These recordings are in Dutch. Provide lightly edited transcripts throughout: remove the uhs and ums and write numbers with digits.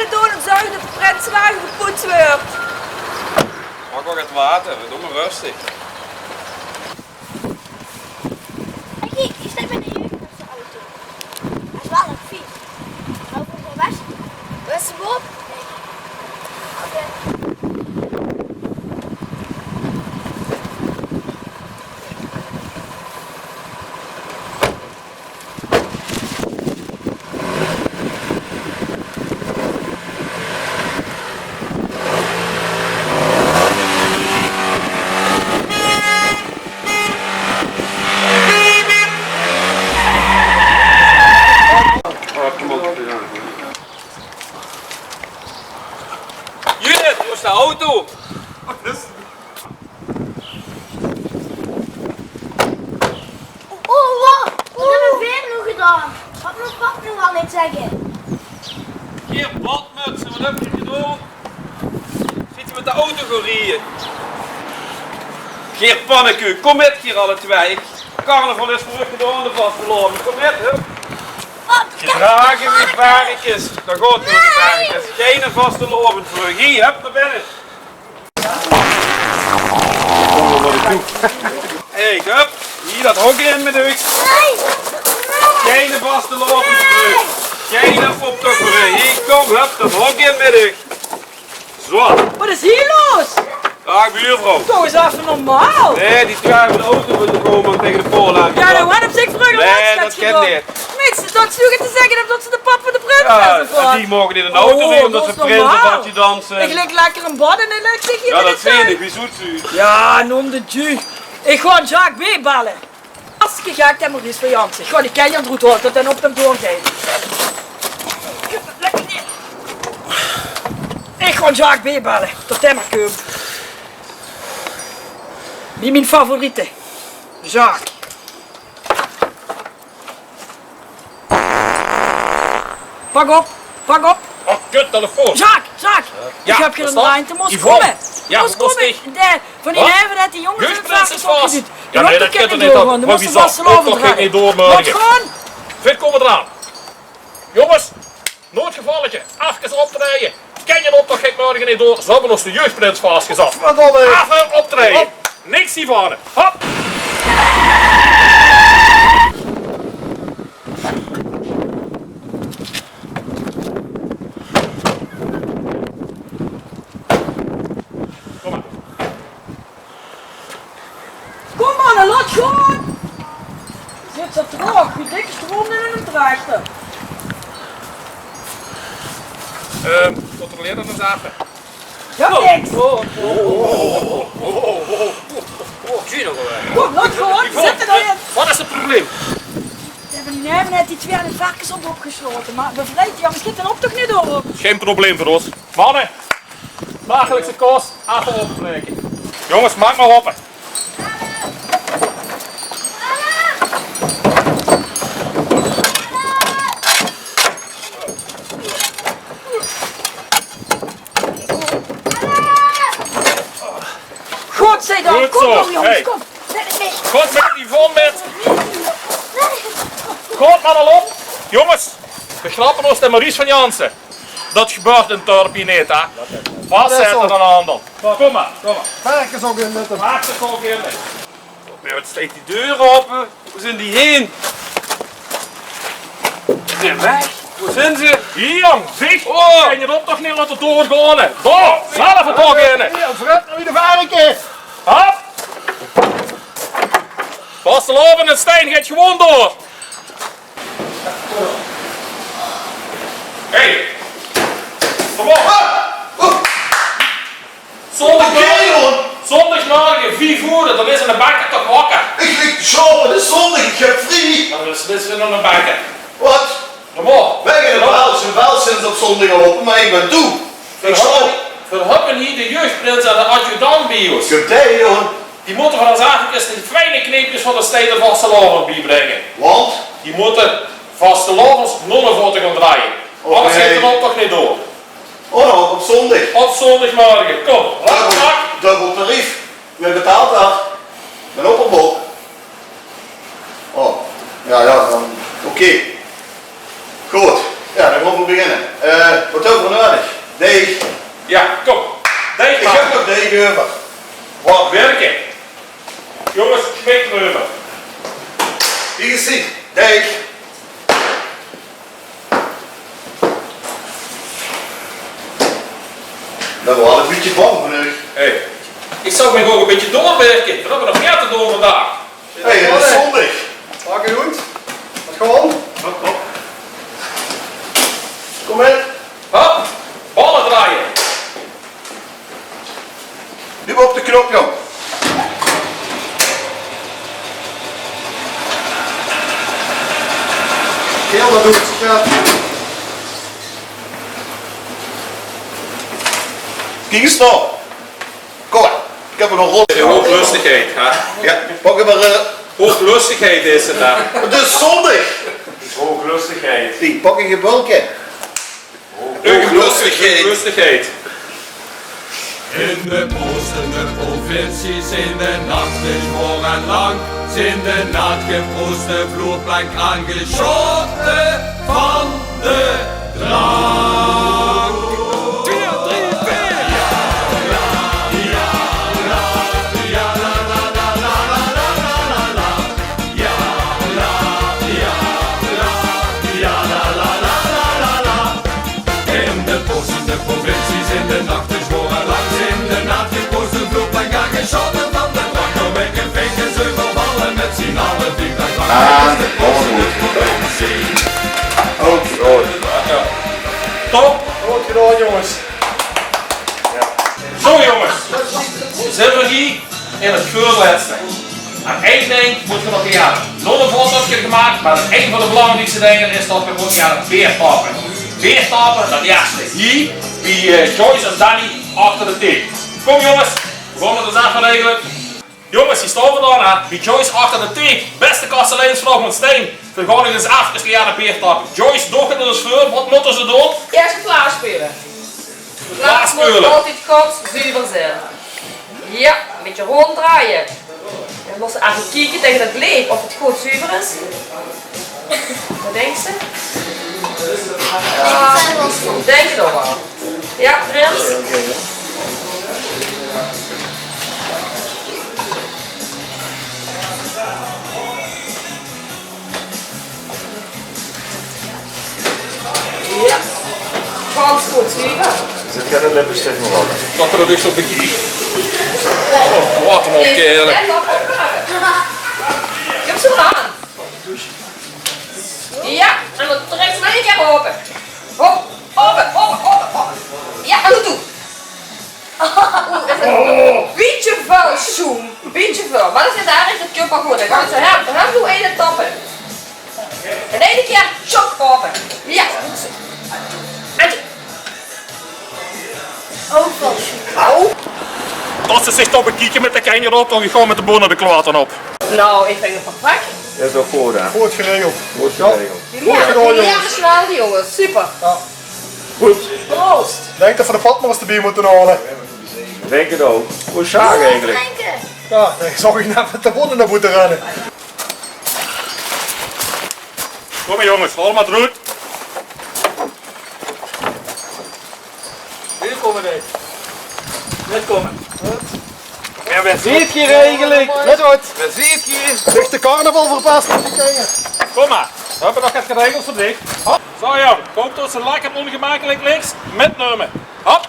willen doen en zorgen dat de prinsenwagen gepoetst wordt. Mag ook het water, we doen maar rustig. Kijk, ik sta bij de jeugdauto. Dat is wel een fiets. Nou, voor de was. Was ze op? Nee. Oké. Judith, hoe is de auto? Oh, wat? Wat hebben we weer nog gedaan? Wat moet pap nog al niet zeggen? Hier, badmutsen, wat heb je gedaan? Zit je met de auto gereden? Geer Pannenkoek, kom met hier alle twee. Carnaval is terug gedaan, de vastgelopen. Kom met, hè? Gedragen weer varkens. Dat gaat door de varkens. Geen vaste lopen terug. Hier, hup, naar binnen. Hey, hup. Hier, dat hok in met u. Geen vaste lopen terug. Geen optocht terug. Hier, kom, hup, dat hok in met u. Zo. Wat is hier los? Dag buurvrouw. Toch eens even normaal. Nee, die twijfel de auto moeten komen tegen de polen. Ja, dan had op zich vroeger Nee, dat kent niet. Niks, dat sloegen te zeggen dat ze de pap van de prins Ja, zijn. die mogen in een auto Oh, nemen omdat dat ze is prins of normaal. wat je dansen. Ik lig lekker in bad en ik lig hier Ja, in dat de zie tuin. ik. Wie zoet u? Ja, noem de ju. Ik ga Jacques B bellen. Hartstikke gek, dat moet iets van Jansen. Ik ga die Kenyan route houden dat hij op hem doorgeeft. Lekker niet. Ik ga Jacques B bellen, tot hij maar komt. Wie mijn favoriete? Jacques. Pak op, pak op. Oh, kut, telefoon. Jacques! Ja, Ik heb geen wat is dat? lijn te moest Yvonne. komen. Ja, Moest wat moest komen. ik? Van die Wat? neven dat die jongens Jeugdprins is vast. vast. Ja, Ja, nee, nee, dat dat kan kan niet niet. door, want dan Maar moest wie ze vast zal? lopen Ik mag draaien. niet door, morgen. Wat gewoon? Fit, kom eraan. Jongens, noodgevalletje. Even optreden. Ken je op, dat ik morgen niet door. Ze hebben ons de jeugdprins vastgezet. Even optreden. Niks hiervan. Hop. Kom maar. Kom man, laat gewoon! Zit zo droog, wie dikke stroom in een tractor. Controleer dat eens even. Ja, niks! Zie nog wel. Kom, laat gewoon, zit er dan in! Wat is het probleem? Van die neven net die twee aan de varkens opgesloten, maar bevrijd, ja, misschien dan op toch niet door. Geen probleem voor ons. Mannen, dagelijkse kost, even opbreken. Jongens, maak maar open. Godzijdank, Goed kom zo. dan jongens, Hey. kom. Zet het mee. Goed met die vol met. Goed maar al op. Jongens, we grappen ons de Maurice van Jansen. Dat gebeurt in het dorpje niet, hè. Wat zet er dan aan dan? Kom maar, kom maar. Varkens ook in met hem. Maak het ook in. Maar wat steekt die deur open? Hoe zijn die heen? Ze zijn weg. Hoe zijn ze? Hier jong, zie. Oh. Kan je dat toch niet laten doorgaan? Daar, zelf het ook in. Ja, vooruit naar de varkens. Hop. Pas de lopen en het steen gaat gewoon door. Hey. Kom op. Zondagmorgen 4 uur, dan is er een bakker toch wakker. Ik lig zo, het is zondag, ik heb vrij. Dan is er nog een bakker. Wat? Kom op. Wij gaan wel sinds op zondag open, maar ik ben toe. Ik slaap. Verhoppen hier de jeugdprins en de adjudant bij ons. Ik heb tijd, jongen. Die moeten van ons eigenlijk eens de fijne kneepjes van de steden vaste lovers bijbrengen. Want? Die moeten vaste lovers nonnenvoeten gaan draaien. Anders Oké. gaat het ook toch niet door. Oh nou, op zondag. Op zondagmorgen, kom. Dubbel tarief. Wie betaalt dat? Ben op een bok. Oh, ja, dan. Oké. Goed. Ja, dan gaan we beginnen. Wat over nodig? tegenover. Wat werken. Jongens, knikreuven. Hier is hij. Kijk. Dat was een beetje bang vandaag. Hey, ik zou me gewoon een beetje doorwerken. We hebben nog meer te doen vandaag. Hé, het is zondag. Maak je goed? Wat gewoon? Kom maar. Hop, ballen draaien. Nu op de knop, jong. Heel dat doet. Ja. Kijk eens nou. Kom maar. Ik heb er nog rot. Hooglustigheid, hè? Ja, pak hem maar. Hooglustigheid is het, hè? Het is zondag. Hooglustigheid. Die, pak een gebulken. Hooglustigheid. In de oostende provincies in de nacht is morgen lang, zijn de naadgeprooste vloerplank aangeschoten van de drank. 2, 3, 4! In de oostende provincies in de nacht is morgen lang, zijn de naadgeprooste vloerplank aangeschoten van de drank. Kom ik een vinken zeuvel vallen met z'n allen die dag lang. Top. Goed gedaan, jongens. Zo jongens, zitten we hier in het voorlaatste. Aan één ding moeten we nog gaan. Nog een voorstukje gemaakt, maar een van de belangrijkste dingen is dat we moeten gaan beertappen. Beertappen, dat eerste hier, bij Joyce en Danny achter de thee. Kom jongens, we gaan het eens even regelen. Jongens, die staan we dan, hè? Bij Joyce achter de thee. Beste kasteleensvrouw van Steen. We gaan eens even gaan beertappen. Joyce, doe het eens voor, wat moeten ze doen? Eerst klaarspelen. Klaarspelen. Moet altijd goed zuiver zijn. Ja, een beetje ronddraaien. Je moet even kijken tegen het leeg of het goed zuiver is. Wat denk je? Ja, denk je toch wel. Ja, Prins? Ja. Ganz goed zuiver. Zit jij de lippenstift nog op? Dat er dus op de kie. Oh, wat een opkerel. En nog oppakken. Ik heb ze aan. Ja, en dan trek ze maar een keer open. Hop, open, open, open, open. Ja, en doe toe. Beetje vuil, zoom. Beetje vuil. Maar dan zit daar echt het kip al goed. Dan gaan ze hem doen in het tappen. En één keer, chop, open. Ja, goed zo. En Overal. au. Dat ze zich toch bekijken met de kleine op, dan gaan met de bonen de kwaten op. Nou, ik vind het perfect. Dat is toch goed, hè? Goed geregeld. Goed geregeld. Jullie gedaan, hebben jongens. het snel, jongens. Super. Goed. Proost. Denk dat we de patmos erbij moeten halen. Denk het ook. Hoe zagen eigenlijk? Drinken. Ja, dan zou je net met de bonnen naar moeten rennen. Kom maar jongens, val maar eruit. Hier komen wij. Net komen. Ja, wat ziet je eigenlijk? Net wat. Wat ziet je? Zeg de carnaval verpast met die dingen. Kom maar, we hebben nog het geregeld voor dich. Hop. Zo jong, kom tot ze lekker ongemakkelijk links, metnemen. Hop.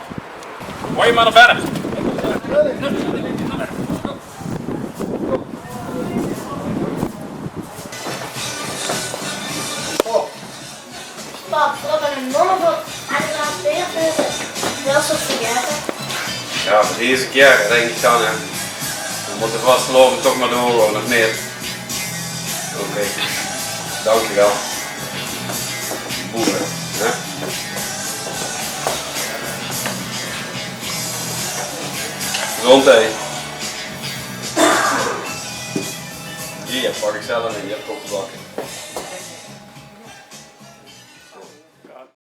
Gooi je maar naar binnen. Pap, we hebben een nonnenbok en de laatste beerteuren. Wel zo vergeten. Ja, voor deze keer denk ik dan, hè. We moeten vastgelopen toch maar doorgaan, of niet? Oké. Dankjewel. Boeren, hè. Gezondheid. Hier, pak ik zelf in, je hebt opgebakken.